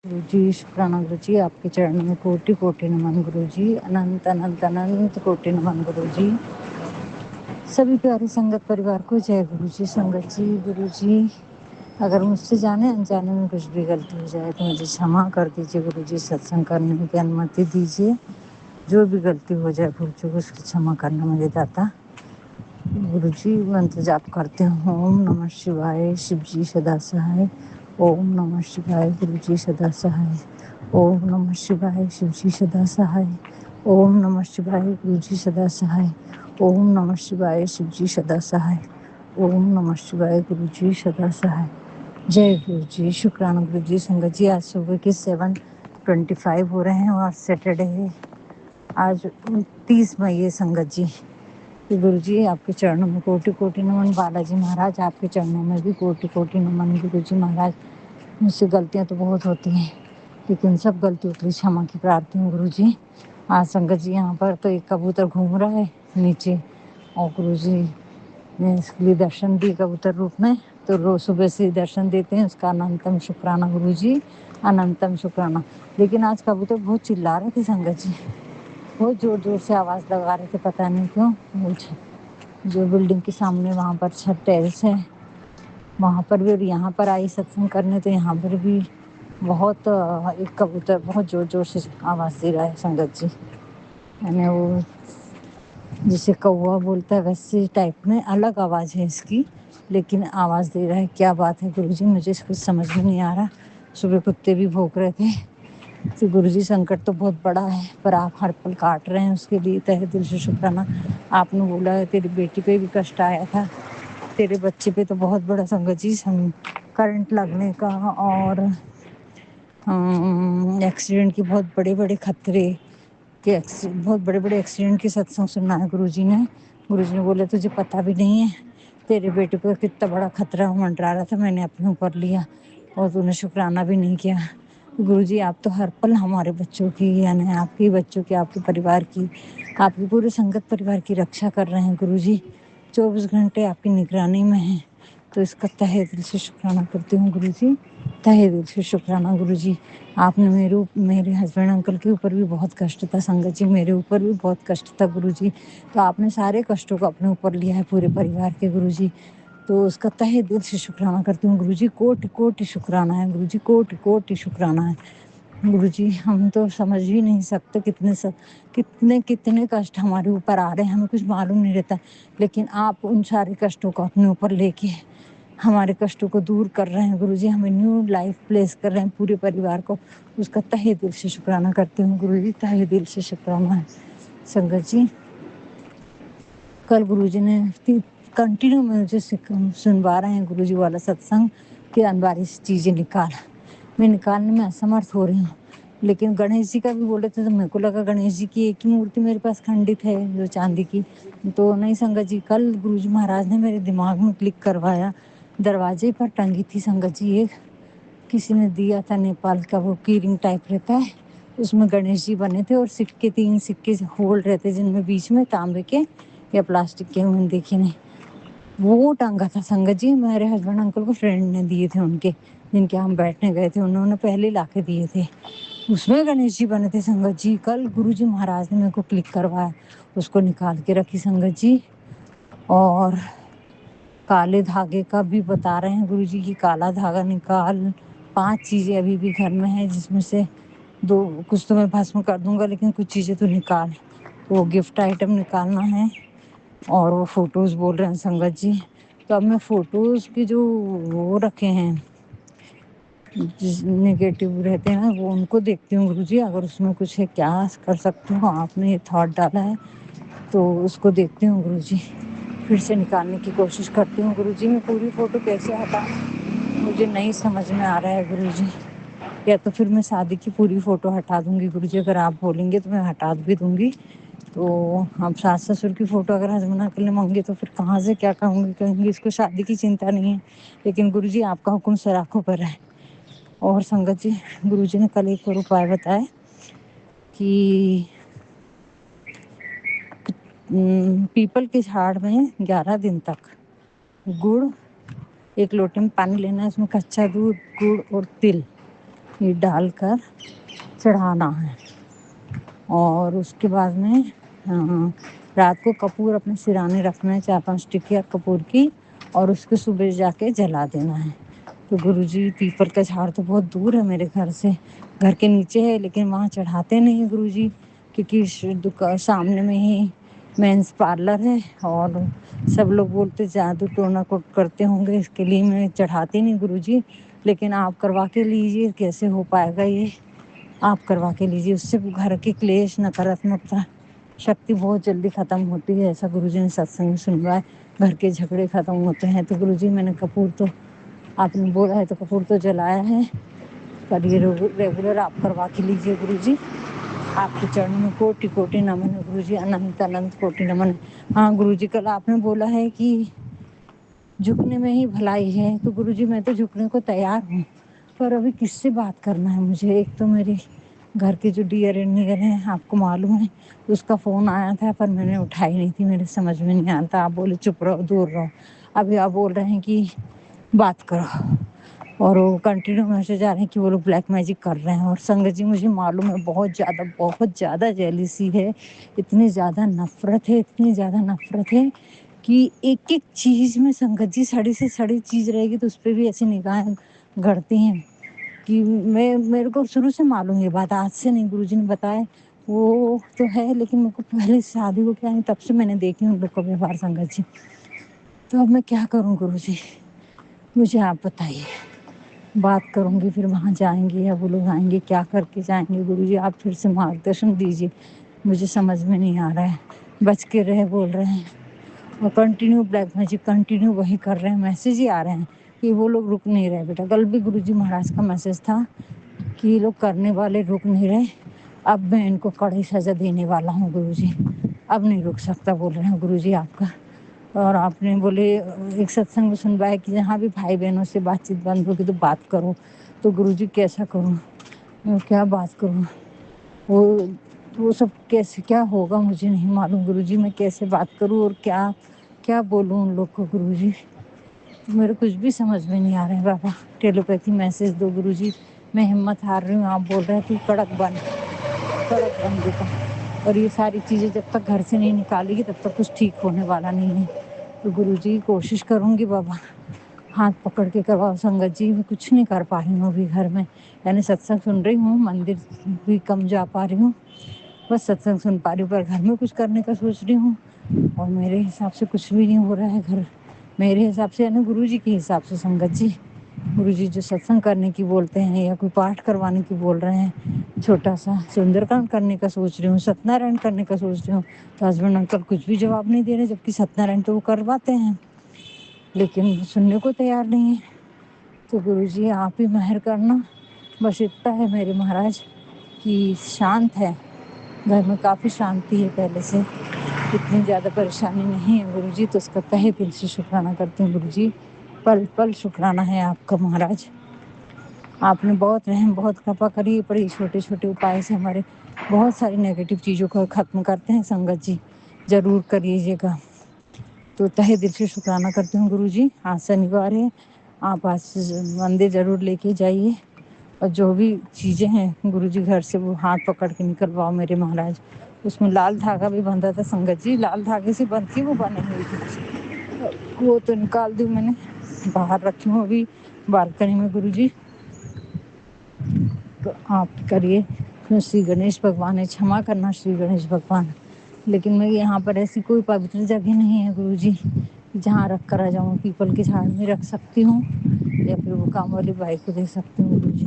गुरु जी शुक्राना गुरु जी, आपके चरणों में कोटि कोटि नमन गुरु जी, अनंत अनंत अनंत कोटि नमन गुरु जी। सभी प्यारी संगत परिवार को जय गुरु जी। संगत जी, गुरु जी, अगर मुझसे जाने अनजाने में कुछ भी गलती हो जाए तो मुझे क्षमा कर दीजिए गुरु जी। सत्संग करने की अनुमति दीजिए। जो भी गलती हो जाए भूल चूक उसकी क्षमा करना मेरे दाता। गुरु जी, मंत्र जाप करते हैं ओम नमः शिवाय, शिव जी सदा सहाय। ओम नमः शिवाय, गुरु जी सदा सहाय। ओम नमः शिवाय, शिव जी सदा सहाय। ओम नमः शिवाय, गुरु जी सदा सहाय। ओम नमः शिवाय, शिव जी सदा सहाय। ओम नमः शिवाय, गुरु जी सदा सहाय। जय गुरु जी। शुक्राना गुरु जी। संगत जी, आज सुबह के 7:25 हो रहे हैं और सैटरडे है। आज 30 मई है। संगत जी, गुरु जी आपके चरणों में कोटि कोटि नमन। बालाजी महाराज, आपके चरणों में भी कोटि कोटि नमन। गुरु जी महाराज, मुझसे गलतियां तो बहुत होती हैं, लेकिन सब गलतियों के लिए क्षमा की प्रार्थी हूँ गुरु जी। आज संगत जी यहाँ पर तो एक कबूतर घूम रहा है नीचे, और गुरु जी ने इसके लिए दर्शन दिए कबूतर रूप में। तो रोज सुबह से दर्शन देते हैं, उसका अनंतम शुक्राना गुरु जी, अनंतम शुक्राना। लेकिन आज कबूतर बहुत चिल्ला रहे थे संगत जी, बहुत जोर जोर से आवाज लगा रहे थे, पता नहीं क्यों। जो बिल्डिंग के सामने वहाँ पर छत टेरेस है, वहाँ पर भी, और यहाँ पर आई सत्संग करने तो यहाँ पर भी बहुत एक कबूतर बहुत जोर जोर से आवाज़ दे रहा है संगत जी। मैंने वो जिसे कौवा बोलता है वैसे टाइप में अलग आवाज़ है इसकी, लेकिन आवाज़ दे रहा है। क्या बात है गुरु जी, मुझे कुछ समझ में नहीं आ रहा। सुबह कुत्ते भी भौंक रहे थे। तो गुरु जी, संकट तो बहुत बड़ा है, पर आप हर पल काट रहे हैं, उसके लिए तहे दिल से शुक्राना। आपने बोला है तेरी बेटी पे भी कष्ट आया था, तेरे बच्चे पे तो बहुत बड़ा संगत जी करंट लगने का और एक्सीडेंट के बहुत बड़े बड़े खतरे के, बहुत बड़े बड़े एक्सीडेंट के सत्संग सुनना है गुरु जी ने। गुरु जी ने बोले तुझे पता भी नहीं है, तेरे बेटे को कितना बड़ा खतरा मंडरा रहा था, मैंने अपने ऊपर लिया और तूने शुक्राना भी नहीं किया। गुरु जी, आप तो हर पल हमारे बच्चों की, यानी आपके बच्चों की, आपके परिवार की, आपके पूरे संगत परिवार की रक्षा कर रहे हैं गुरु जी। 24 घंटे आपकी निगरानी में है, तो इसका तहे दिल से शुक्राना करती हूँ गुरु जी, तहे दिल से शुक्राना गुरु जी। आपने मेरे हस्बैंड अंकल के ऊपर भी बहुत कष्ट था संगत जी, मेरे ऊपर भी बहुत कष्ट था गुरु जी, तो आपने सारे कष्टों को अपने ऊपर लिया है पूरे परिवार के गुरु जी, तो उसका तहे दिल से शुक्राना करती हूँ गुरु जी। कोटि कोटि शुक्राना है गुरु जी, कोटि कोटि शुक्राना है गुरु जी। हम तो समझ ही नहीं सकते कितने कितने कष्ट हमारे ऊपर आ रहे हैं, हमें कुछ मालूम नहीं रहता, लेकिन आप उन सारे कष्टों को अपने ऊपर लेके हमारे कष्टों को दूर कर रहे हैं गुरु जी, हमें न्यू लाइफ प्लेस कर रहे हैं पूरे परिवार को, उसका तहे दिल से शुक्राना करती हूँ गुरु जी, तहे दिल से शुक्राना है संगत जी। कल गुरु जी ने कंटिन्यू मुझे सुनवा रहे हैं गुरु जी वाला सत्संग कि अनबारी चीज़ें निकाल, मैं निकालने में असमर्थ हो रही हूँ। लेकिन गणेश जी का भी बोले थे तो मेरे को लगा गणेश जी की एक ही मूर्ति मेरे पास खंडित है जो चांदी की, तो नहीं संगत जी, कल गुरु जी महाराज ने मेरे दिमाग में क्लिक करवाया। दरवाजे पर टंगी थी संगत जी, एक किसी ने दिया था नेपाल का, वो कीरिंग टाइप रहता है, उसमें गणेश जी बने थे और सिक्के, 3 सिक्के होल रहते जिनमें बीच में तांबे के या प्लास्टिक के, मैंने देखे नहीं, वो टांगा था संगत जी। मेरे हस्बैंड अंकल को फ्रेंड ने दिए थे उनके, जिनके हम बैठने गए थे, उन्होंने पहले ला के दिए थे, उसमें गणेश जी बने थे संगत जी। कल गुरु जी महाराज ने मेरे को क्लिक करवाया, उसको निकाल के रखी संगत जी। और काले धागे का भी बता रहे हैं गुरु जी की, काला धागा निकाल। 5 चीज़ें अभी भी घर में है, जिसमें से 2 कुछ तो मैं भस्म कर दूंगा, लेकिन कुछ चीज़ें तो निकाल, तो वो गिफ्ट आइटम निकालना है। और वो फोटोज़ बोल रहे हैं संगत जी, तो अब मैं फोटोज़ के जो वो रखे हैं नेगेटिव रहते हैं ना, वो उनको देखती हूँ गुरु जी, अगर उसमें कुछ है क्या कर सकती हूँ, आपने ये थॉट डाला है तो उसको देखती हूँ गुरु जी, फिर से निकालने की कोशिश करती हूँ गुरु जी। मैं पूरी फ़ोटो कैसे हटाऊँ मुझे नहीं समझ में आ रहा है गुरु जी, या तो फिर मैं शादी की पूरी फ़ोटो हटा दूँगी गुरु जी, अगर आप बोलेंगे तो मैं हटा भी दूँगी। तो अब सास ससुर की फ़ोटो अगर हस्बैंड अंकल ने मांगी तो फिर कहाँ से क्या कहूँगी, कहेंगी इसको शादी की चिंता नहीं है, लेकिन गुरु जी आपका हुक्म सराखों पर है। और संगत जी, गुरु जी ने कल एक और उपाय बताया कि पीपल के झाड़ में 11 दिन तक गुड़, 1 लोटे में पानी लेना है, उसमें कच्चा दूध, गुड़ और तिल ये डालकर चढ़ाना है। और उसके बाद में रात को कपूर अपने सिराने रखना है, 4-5 टिकिया कपूर की, और उसको सुबह जाके जला देना है। तो गुरुजी पीपल का झाड़ तो बहुत दूर है मेरे घर से, घर के नीचे है, लेकिन वहाँ चढ़ाते नहीं है गुरुजी, क्योंकि सामने में ही मेंस पार्लर है और सब लोग बोलते जादू टोना को करते होंगे, इसके लिए मैं चढ़ाती नहीं गुरुजी। लेकिन आप करवा के लीजिए, कैसे हो पाएगा ये, आप करवा के लीजिए, उससे घर के क्लेश नकारात्मकता शक्ति बहुत जल्दी ख़त्म होती है, ऐसा गुरुजी ने सत्संग में सुनवाया। घर के झगड़े ख़त्म होते हैं। तो गुरुजी मैंने कपूर तो आपने बोला है तो कपूर तो जलाया है, पर ये रेगुलर आप करवा के लीजिए गुरुजी। आपके चरणों में कोटि कोटि नमन है गुरुजी, अनंत अनंत कोटि नमन। हाँ गुरुजी, कल आपने बोला है कि झुकने में ही भलाई है, तो गुरुजी मैं तो झुकने को तैयार हूँ, पर अभी किससे बात करना है मुझे। एक तो मेरे घर के जो डियर एंड नियर हैं, आपको मालूम है, उसका फ़ोन आया था पर मैंने उठाई नहीं थी, मेरे समझ में नहीं आता। आप बोले चुप रहो, दूर रहो। अभी आप बोल रहे हैं कि बात करो, और वो कंटिन्यू मैसेज आ रहे हैं कि वो लोग ब्लैक मैजिक कर रहे हैं। और संगत जी, मुझे मालूम है बहुत ज़्यादा जेलिसी है, इतनी ज़्यादा नफ़रत है, इतनी ज़्यादा नफ़रत है कि एक एक चीज़ में संगत जी सड़ी से सड़ी चीज़ रहेगी तो उस पर भी ऐसी निगाहें गड़ती हैं कि मेरे को शुरू से मालूम ये बात, आज से नहीं, गुरुजी ने बताया वो तो है, लेकिन मेरे को पहले शादी हो क्या नहीं तब से मैंने देखी उन लोग का व्यवहार संगत जी। तो अब मैं क्या करूं गुरुजी, मुझे आप बताइए। बात करूंगी, फिर वहाँ जाएंगे या वो लोग आएंगे, क्या करके जाएंगे गुरुजी, आप फिर से मार्गदर्शन दीजिए, मुझे समझ में नहीं आ रहा है। बच के रहे बोल रहे हैं और कंटिन्यू ब्लैक मैजिक कंटिन्यू वही कर रहे हैं, मैसेज ही आ रहे हैं कि वो लोग रुक नहीं रहे। बेटा कल भी गुरुजी महाराज का मैसेज था कि ये लोग करने वाले रुक नहीं रहे, अब मैं इनको कड़ी सज़ा देने वाला हूँ गुरुजी, अब नहीं रुक सकता बोल रहे हैं गुरुजी आपका। और आपने बोले एक सत्संग में सुनवाया कि जहाँ भी भाई बहनों से बातचीत बंद होगी तो बात करो। तो गुरुजी कैसा करूँ, मैं क्या बात करूँ, वो वो सब कैसे क्या होगा मुझे नहीं मालूम गुरुजी, मैं कैसे बात करूँ और क्या क्या बोलूँ उन लोग को गुरुजी, मेरे कुछ भी समझ में नहीं आ रहा है बाबा। टेलीपैथी मैसेज दो गुरुजी, मैं हिम्मत हार रही हूँ, आप बोल रहे हैं तू कड़क बन बेटा, और ये सारी चीज़ें जब तक घर से नहीं निकालेगी तब तक कुछ ठीक होने वाला नहीं है। तो गुरुजी कोशिश करूँगी बाबा, हाथ पकड़ के करवाओ संगत जी, मैं कुछ नहीं कर पा रही हूँ अभी घर में, यानी सत्संग सुन रही हूँ, मंदिर भी कम जा पा रही हूँ, बस सत्संग सुन पा रही हूँ, पर घर में कुछ करने का सोच रही हूँ और मेरे हिसाब से कुछ भी नहीं हो रहा है घर, मेरे हिसाब से यानी गुरुजी के हिसाब से संगत जी। गुरुजी जो सत्संग करने की बोलते हैं या कोई पाठ करवाने की बोल रहे हैं, छोटा सा सुंदरकांड करने का सोच रही हूँ, सत्यनारायण करने का सोच रही हूँ, तो हस्बैंड अंकल कुछ भी जवाब नहीं दे रहे, जबकि सत्यनारायण तो वो करवाते हैं लेकिन सुनने को तैयार नहीं है। तो गुरुजी आप ही मेहर करना, बस इतना है मेरे महाराज कि शांत है, घर में काफ़ी शांति है पहले से, इतनी ज़्यादा परेशानी नहीं है गुरुजी, तो उसका तहे दिल से शुक्राना करती हूँ गुरुजी, पल पल शुक्राना है आपका महाराज। आपने बहुत रहम बहुत कृपा करी, पर ये छोटे छोटे उपाय से हमारे बहुत सारी नेगेटिव चीज़ों को ख़त्म करते हैं संगत जी, ज़रूर करिएगा। तो तहे दिल से शुक्राना करती हूँ गुरुजी। आज शनिवार है, आप आज मंदिर ज़रूर लेके जाइए और जो भी चीज़ें हैं गुरुजी घर से वो हाथ पकड़ के निकलवाओ मेरे महाराज। उसमें लाल धागा भी बंधा था संगत जी, लाल धागे से बंधती वो बनी हुई थी, वो तो निकाल दी मैंने, बाहर रखी हूँ अभी बालकनी में गुरुजी। तो आप करिए, श्री गणेश भगवान है, क्षमा करना श्री गणेश भगवान, लेकिन मैं यहाँ पर ऐसी कोई पवित्र जगह नहीं है गुरुजी जहाँ रख कर आ जाऊँ, पीपल के झाड़ में रख सकती हूँ या फिर वो काम वाली बाई को दे सकती हूँ गुरुजी,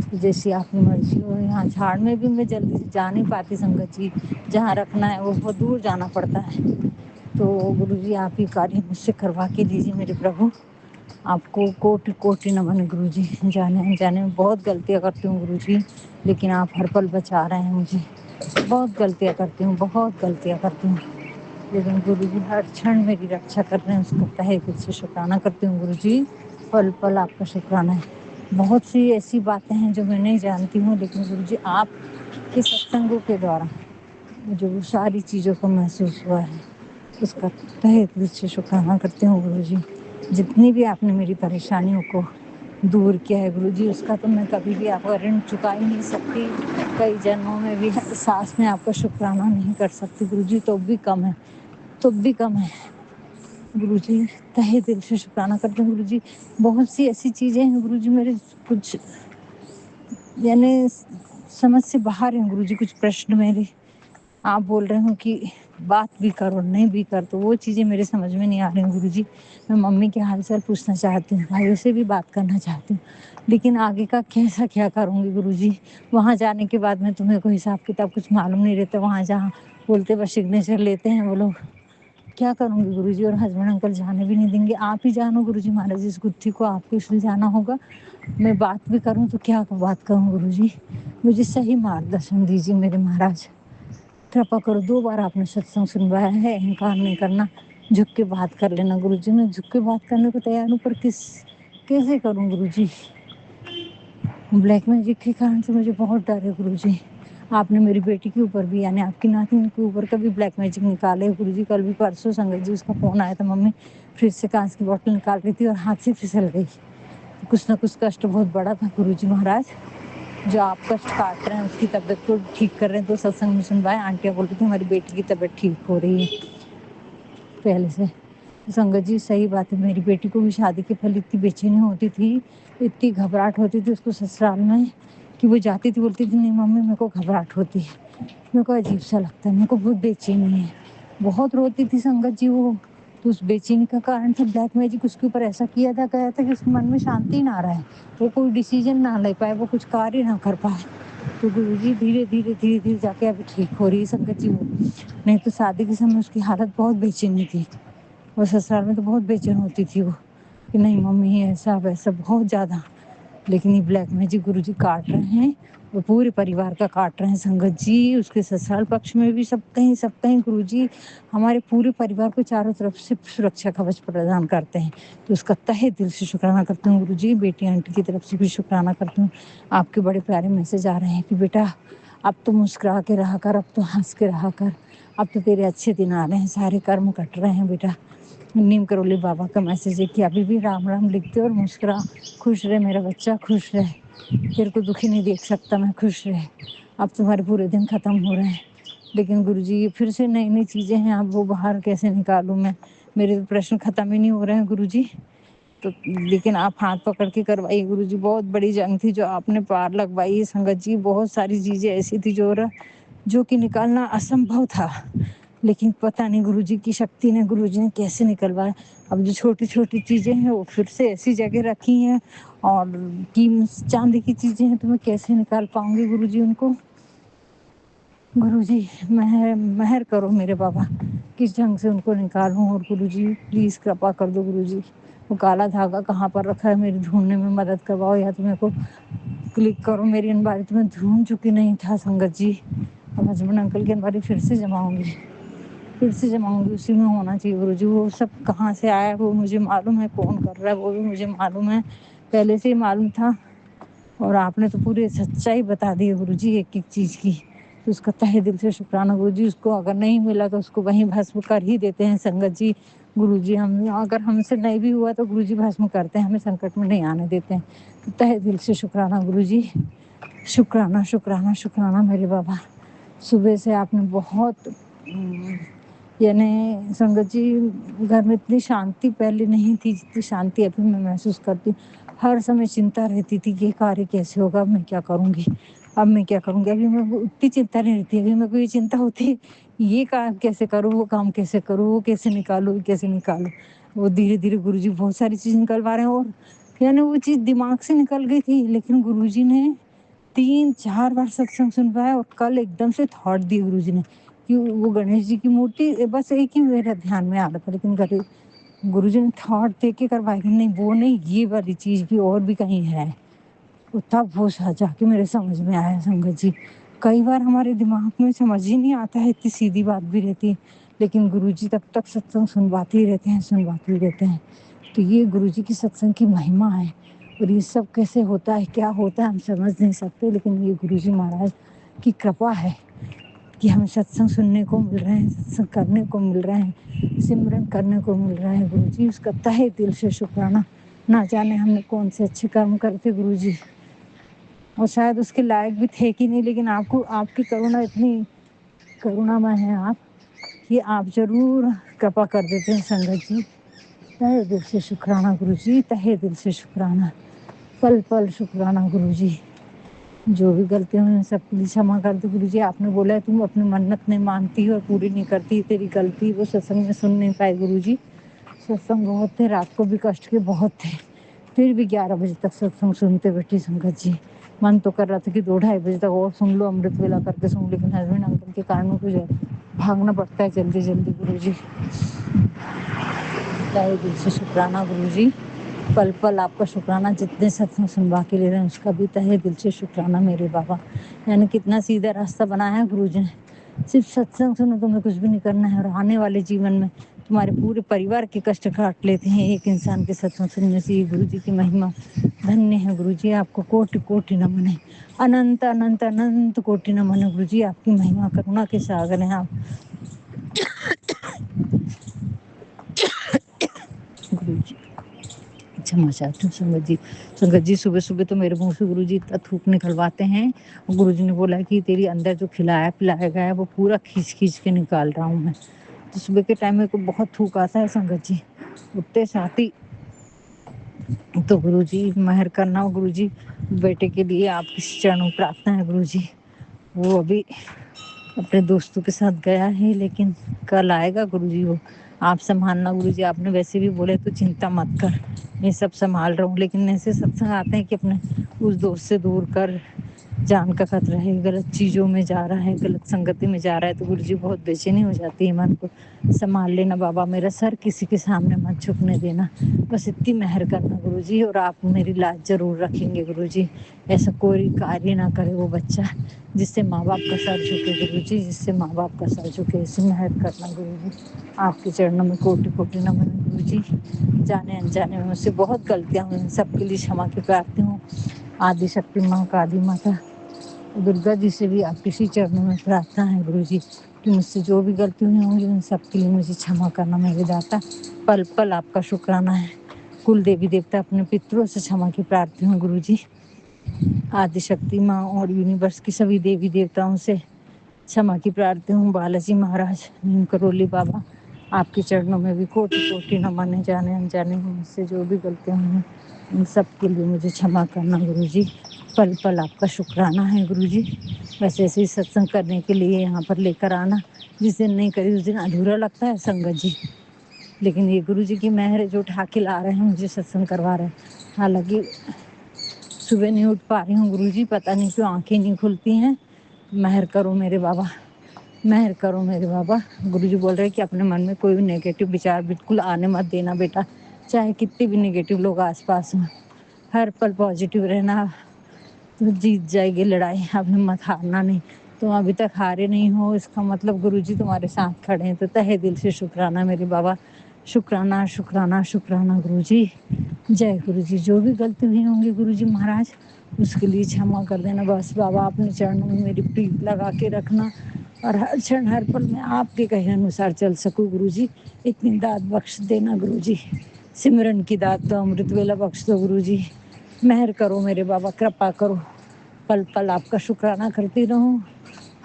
तो जैसी आपकी मर्जी हो। यहाँ झाड़ में भी मैं जल्दी से जा नहीं पाती संगत जी, जहाँ रखना है वो बहुत दूर जाना पड़ता है। तो गुरुजी आप ही कार्य मुझसे करवा के दीजिए मेरे प्रभु, आपको कोटि कोटि नमन गुरुजी। जाने अनजाने में बहुत गलतियाँ करती हूँ गुरुजी, लेकिन आप हर पल बचा रहे हैं मुझे, बहुत गलतियाँ करती हूँ, बहुत गलतियाँ करती हूँ, लेकिन गुरुजी हर क्षण मेरी रक्षा कर रहे हैं, उसका तहे दिल से शुक्राना करती हूँ गुरुजी, पल पल आपका शुक्राना है। बहुत सी ऐसी बातें हैं जो मैं नहीं जानती हूँ, लेकिन गुरुजी आप के सत्संगों के द्वारा मुझे वो सारी चीज़ों को महसूस हुआ है, उसका तहे दिल से शुक्राना करती हूँ गुरुजी। जितनी भी आपने मेरी परेशानियों को दूर किया है गुरुजी, उसका तो मैं कभी भी आपका ऋण चुका ही नहीं सकती। कई जन्मों में भी सास में आपका शुक्राना नहीं कर सकती गुरुजी, तो भी कम है, तो भी कम है गुरुजी। तहे दिल से शुक्राना करती हूँ गुरुजी। बहुत सी ऐसी चीज़ें हैं गुरुजी मेरे कुछ यानी समझ से बाहर हैं गुरुजी, कुछ प्रश्न मेरे आप बोल रहे हो कि बात भी करो, नहीं भी कर, तो वो चीज़ें मेरे समझ में नहीं आ रही हैं गुरुजी। मैं मम्मी के हाल-चाल पूछना चाहती हूँ, भाइयों से भी बात करना चाहती हूँ, लेकिन आगे का कैसा क्या करूँगी गुरुजी? वहाँ जाने के बाद में तुम्हें कोई हिसाब-किताब कुछ मालूम नहीं रहता, वहाँ जहाँ बोलते बस सिग्नेचर लेते हैं वो लोग। क्या करूँगी गुरुजी? और हस्बैंड अंकल जाने भी नहीं देंगे। आप ही जानो गुरुजी महाराज, इस गुत्थी को आपको इसलिए जाना होगा। मैं बात भी करूँ तो क्या बात करूँ गुरुजी? मुझे सही मार्गदर्शन दीजिए मेरे महाराज। कृपा करो, 2 बार आपने सत्संग सुनवाया है, अहंकार नहीं करना, झुक के बात कर लेना गुरुजी। मैं झुक के बात करने को तैयार हूँ, पर कैसे करूँ गुरुजी? ब्लैक मैजिक के कारण से मुझे बहुत डर है गुरुजी। आपने मेरी बेटी के ऊपर भी यानी आपकी नातिन के ऊपर का भी ब्लैक मैजिक निकाले है गुरुजी। कल भी परसों संगत जी उसका फ़ोन आया था, मम्मी फ्रिज से काँच की बॉटल निकाल रही थी और हाथ से फिसल गई। कुछ ना कुछ कष्ट बहुत बड़ा था गुरुजी महाराज, जो आप कष्ट काट रहे हैं, उसकी तबीयत को ठीक कर रहे हैं। तो सत्संग में सुनवाएं, आंटियाँ बोल रही थी हमारी बेटी की तबीयत ठीक हो रही है पहले से। संगत जी सही बात है, मेरी बेटी को भी शादी के पहले इतनी बेचैनी होती थी, इतनी घबराहट होती थी उसको ससुराल में, कि वो जाती थी बोलती थी नहीं मम्मी मेरे को घबराहट होती है, मेरे को अजीब सा लगता है, मेरे को बहुत बेचैनी है, बहुत रोती थी संगत जी वो। तो उस बेचैनी का कारण था ब्लैक मैजिक उसके ऊपर ऐसा किया था, गया था कि उसके मन में शांति ना रहे, वो कोई डिसीजन ना ले पाए, वो कुछ कार्य ना कर पाए। तो गुरुजी धीरे-धीरे जाके अभी ठीक हो रही है संगत जी वो। नहीं तो शादी के समय उसकी हालत बहुत बेचैनी थी। और ससुराल में तो बहुत बेचैन होती थी वो, कि नहीं मम्मी ऐसा वैसा बहुत ज़्यादा। लेकिन ये ब्लैक मैजिक गुरुजी काट रहे हैं, वो पूरे परिवार का काट रहे हैं संगत जी। उसके ससुराल पक्ष में भी सब कहीं गुरुजी हमारे पूरे परिवार को चारों तरफ से सुरक्षा कवच प्रदान करते हैं। तो उसका तहे दिल से शुक्राना करती हूँ गुरुजी। बेटी आंटी की तरफ से भी शुक्राना करती हूँ। आपके बड़े प्यारे मैसेज आ रहे हैं कि बेटा अब तो मुस्कुरा के रहा कर, अब तो हँस के रहा कर, अब तो तेरे अच्छे दिन आ रहे हैं, सारे कर्म कट रहे हैं बेटा। नीम करोली बाबा का मैसेज है कि अभी भी राम राम लिखते और मुस्कुरा, खुश रहे मेरा बच्चा, खुश रहे, तेरे को दुखी नहीं देख सकता मैं, खुश रहे। अब तुम्हारे पूरे दिन ख़त्म हो रहे हैं, लेकिन गुरुजी ये फिर से नई नई चीज़ें हैं, अब वो बाहर कैसे निकालूं मैं? मेरे तो प्रश्न ख़त्म ही नहीं हो रहे हैं गुरुजी। तो लेकिन आप हाथ पकड़ के करवाइए गुरुजी। बहुत बड़ी जंग थी जो आपने पार लगवाई है संगत जी। बहुत सारी चीज़ें ऐसी थी जो कि निकालना असंभव था, लेकिन पता नहीं गुरुजी की शक्ति ने, गुरुजी ने कैसे निकलवाया। अब जो छोटी-छोटी चीज़ें हैं वो फिर से ऐसी जगह रखी हैं, और चाँदी की चीज़ें हैं तो मैं कैसे निकाल पाऊँगी गुरुजी उनको? गुरुजी मेहर मेहर करो मेरे बाबा, किस ढंग से उनको निकालूँ? और गुरुजी प्लीज़ कृपा कर दो गुरुजी। वो काला धागा कहाँ पर रखा है मेरी ढूँढने में मदद करवाओ, या तो मेरे को क्लिक करो। मेरी अलमारी तो मैं ढूँढ चुकी नहीं था संगत जी। अब हस्बैंड अंकल की अलमारी फिर से जमाऊँगी, उसी में होना चाहिए गुरुजी। वो सब कहाँ से आया वो मुझे मालूम है, कौन कर रहा है वो भी मुझे मालूम है, पहले से ही मालूम था। और आपने तो पूरी सच्चाई बता दी है गुरुजी एक-एक चीज़ की। तो उसका तहे दिल से शुक्राना गुरुजी। उसको अगर नहीं मिला तो उसको वहीं भस्म कर ही देते हैं संगत जी। गुरुजी हम अगर हमसे नहीं भी हुआ तो गुरुजी भस्म करते हैं, हमें संकट में नहीं आने देते हैं। तो तहे दिल से शुक्राना गुरुजी। शुक्राना, शुक्राना, शुक्राना मेरे बाबा। सुबह से आपने बहुत यानी संगत जी घर में इतनी शांति पहले नहीं थी जितनी शांति अभी मैं महसूस करती हूँ। हर समय चिंता रहती थी कि ये कार्य कैसे होगा, अब मैं क्या करूँगी? अब मैं क्या करूँगी? अभी मेरे को उतनी चिंता नहीं रहती, अभी मेरे को ये चिंता होती है, ये काम कैसे करूँ, वो काम कैसे करूँ, वो कैसे निकालूँ, ये कैसे निकालूँ? वो धीरे-धीरे गुरुजी बहुत सारी चीज़ निकलवा रहे हैं, और यानी वो चीज़ दिमाग से निकल गई थी, लेकिन गुरुजी ने 3-4 बार सत्संग सुनवाया और कल एकदम से थॉट दिए गुरुजी ने कि वो गणेश जी की मूर्ति बस एक ही मेरा ध्यान में आ रहा था, लेकिन गुरुजी ने थॉट दे के करवाया कि नहीं वो नहीं, ये वाली चीज़ भी और भी कहीं है। तो तब वो जाके मेरे समझ में आया संगत जी। कई बार हमारे दिमाग में समझ ही नहीं आता है, इतनी सीधी बात भी रहती है, लेकिन गुरुजी तब तक सत्संग सुनवाते ही रहते हैं, सुनवाते ही रहते हैं। तो ये गुरुजी की सत्संग की महिमा है, और ये सब कैसे होता है, क्या होता है हम समझ नहीं सकते, लेकिन ये गुरुजी महाराज की कृपा है कि हमें सत्संग सुनने को मिल रहे हैं, सत्संग करने को मिल रहे हैं, सिमरन करने को मिल रहा है गुरुजी। उसका तहे दिल से शुक्राना ना जाने हमने कौन से अच्छे कर्म करते गुरुजी, और शायद उसके लायक भी थे कि नहीं, लेकिन आपको आपकी करुणा इतनी करुणामय है आप कि आप ज़रूर कृपा कर देते हैं संगत जी। तहे दिल से शुक्राना गुरुजी, तहे दिल से शुक्राना, पल पल शुक्राना गुरुजी। जो भी गलतियाँ हुई सबके लिए क्षमा कर दो गुरुजी। आपने बोला है तुम अपनी मन्नत नहीं मानती और पूरी नहीं करती, तेरी गलती। वो सत्संग में सुन नहीं पाए गुरुजी। सत्संग बहुत थे, रात को भी कष्ट के बहुत थे, फिर भी 11 बजे तक सत्संग सुनते बैठी संगत जी। मन तो कर रहा था कि 2-2:30 बजे तक और सुन लो, अमृत वेला करके सुन, लेकिन हस्बैंड अंकल के कारण मुझे भागना पड़ता है जल्दी जल्दी गुरुजी। तहे दिल से शुक्राना गुरुजी, पल पल आपका शुक्राना। जितने सत्संग सुनवा के ले रहे हैं उसका भी तहे दिल से शुक्राना मेरे बाबा। यानी कितना सीधा रास्ता बनाया है गुरुजी ने। सिर्फ सत्संग सुनो, तुम्हें कुछ भी नहीं करना है, और आने वाले जीवन में तुम्हारे पूरे परिवार के कष्ट काट लेते हैं एक इंसान के सत्संग सुनने से। ये गुरुजी की महिमा धन्य है गुरुजी। आपको कोटि कोटि नमन है, अनंत अनंत अनंत कोटि नमन है गुरुजी। आपकी महिमा करुणा के सागर हैं आप गुरुजी। क्षमा चाहती हूँ संगत जी। संगत जी सुबह सुबह तो मेरे मुंह से गुरुजी इतना थूक निकलवाते हैं, और गुरुजी ने बोला कि तेरी अंदर जो खिलाया पिलाया गया है वो पूरा खींच खींच के निकाल रहा हूँ मैं। तो सुबह के टाइम में को बहुत थूक आता है संगत जी, उठते साथ ही। तो गुरुजी मेहर करना गुरुजी, बेटे के लिए आपके चरणों में प्रार्थना है गुरुजी। वो अभी अपने दोस्तों के साथ गया है, लेकिन कल आएगा गुरुजी। वो आप संभालना गुरुजी। आपने वैसे भी बोले तो चिंता मत कर, मैं सब संभाल रहा हूँ। लेकिन ऐसे सत्संग आते हैं कि अपने उस दोस्त से दूर कर, जान का खतरा है, गलत चीज़ों में जा रहा है, गलत संगति में जा रहा है, तो गुरुजी बहुत बेचैनी हो जाती है। मन को संभाल लेना बाबा, मेरा सर किसी के सामने मत झुकने देना, बस इतनी मेहर करना गुरुजी। और आप मेरी लाज जरूर रखेंगे गुरुजी। ऐसा कोई कार्य ना करे वो बच्चा जिससे माँ बाप का सर झुके गुरुजी, जिससे माँ बाप का सर झुके, ऐसे मेहर करना गुरुजी। आपके चरणों में कोटि कोटि नमन गुरुजी। जाने अनजाने में मुझसे बहुत गलतियाँ हुई, सबके लिए क्षमा की प्रार्थी हूँ। आदि शक्ति माँ, काली माता, दुर्गा जी से भी आपके श्री चरणों में प्रार्थना है गुरुजी कि मुझसे जो भी गलती हुई होंगी उन सब के लिए मुझे क्षमा करना मेरे दाता। पल पल आपका शुक्राना है। कुल देवी देवता अपने पितरों से क्षमा की प्रार्थी हूँ गुरुजी। आदिशक्ति माँ और यूनिवर्स की सभी देवी देवताओं से क्षमा की प्रार्थी हूँ। बालाजी महाराज, नीम करोली बाबा, आपके चरणों में भी कोटि कोटि नमन है। जाने अनजाने में मुझसे जो भी गलतियाँ हुई हैं उन सब के लिए मुझे क्षमा करना गुरुजी। पल पल आपका शुक्राना है गुरुजी। बस ऐसे ही सत्संग करने के लिए यहाँ पर लेकर आना। जिस दिन नहीं करी उस दिन अधूरा लगता है संगत जी, लेकिन ये गुरुजी की मेहर है जो उठा के ला रहे हैं, मुझे सत्संग करवा रहे हैं। हालांकि सुबह नहीं उठ पा रही हूँ गुरुजी, पता नहीं क्यों आंखें नहीं खुलती हैं। मेहर करो मेरे बाबा, मेहर करो मेरे बाबा। गुरुजी बोल रहे हैं कि अपने मन में कोई भी नेगेटिव विचार बिल्कुल आने मत देना बेटा, चाहे कितने भी नेगेटिव लोग आसपास हों। हर पल पॉजिटिव रहना, तो जीत जाएगी लड़ाई। अब हिम्मत हारना नहीं। तुम अभी तक हारे नहीं हो, इसका मतलब गुरुजी तुम्हारे साथ खड़े हैं। तो तहे दिल से शुक्राना मेरे बाबा, शुक्राना शुक्राना शुक्राना गुरुजी। जय गुरुजी। जो भी गलती हुई होंगी गुरुजी महाराज उसके लिए क्षमा कर देना। बस बाबा अपने चरणों में मेरी प्रीत लगा के रखना, और हर क्षण हर पल में आपके कहे अनुसार चल सकूं गुरुजी। इतनी दात बख्श देना गुरुजी। सिमरन की दात तो अमृत वेला बख्श दो गुरुजी। मेहर करो मेरे बाबा, कृपा करो। पल पल आपका शुक्राना करती रहूं,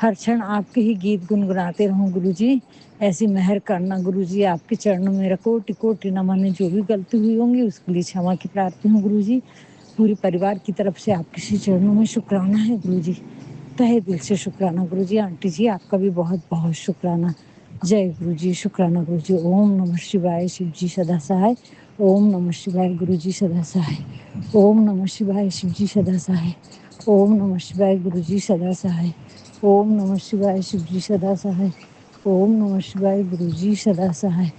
हर क्षण आपके ही गीत गुनगुनाते रहूं गुरुजी। ऐसी मेहर करना गुरुजी। आपके चरणों में मेरा कोटि कोटि नमन है। जो भी गलती हुई होंगी उसके लिए क्षमा की प्रार्थी हूँ गुरुजी। पूरे परिवार की तरफ से आपके श्री चरणों में शुक्राना है गुरुजी। तहे दिल से शुक्राना गुरुजी। आंटी जी आपका भी बहुत बहुत शुक्राना। जय गुरुजी। शुक्राना गुरुजी। ओम नमः शिवाय। शिव जी सदा सहाय। ओम नमः शिवाय। गुरुजी सदा सहाय। ओम नमः शिवाय। शिव जी सदा सहाय। ओम नमः शिवाय। गुरुजी सदा सहाय। ओम नमः शिवाय। शिव जी सदा सहाय। ओम नमः शिवाय। गुरुजी सदा सहाय।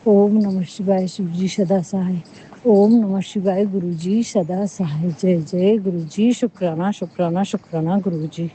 ओम नमः शिवाय। शिव जी सदा सहाय। ओम नमः शिवाय। गुरुजी सदा सहाय। जय जय गुरुजी। शुक्राना शुक्राना शुक्राना गुरुजी।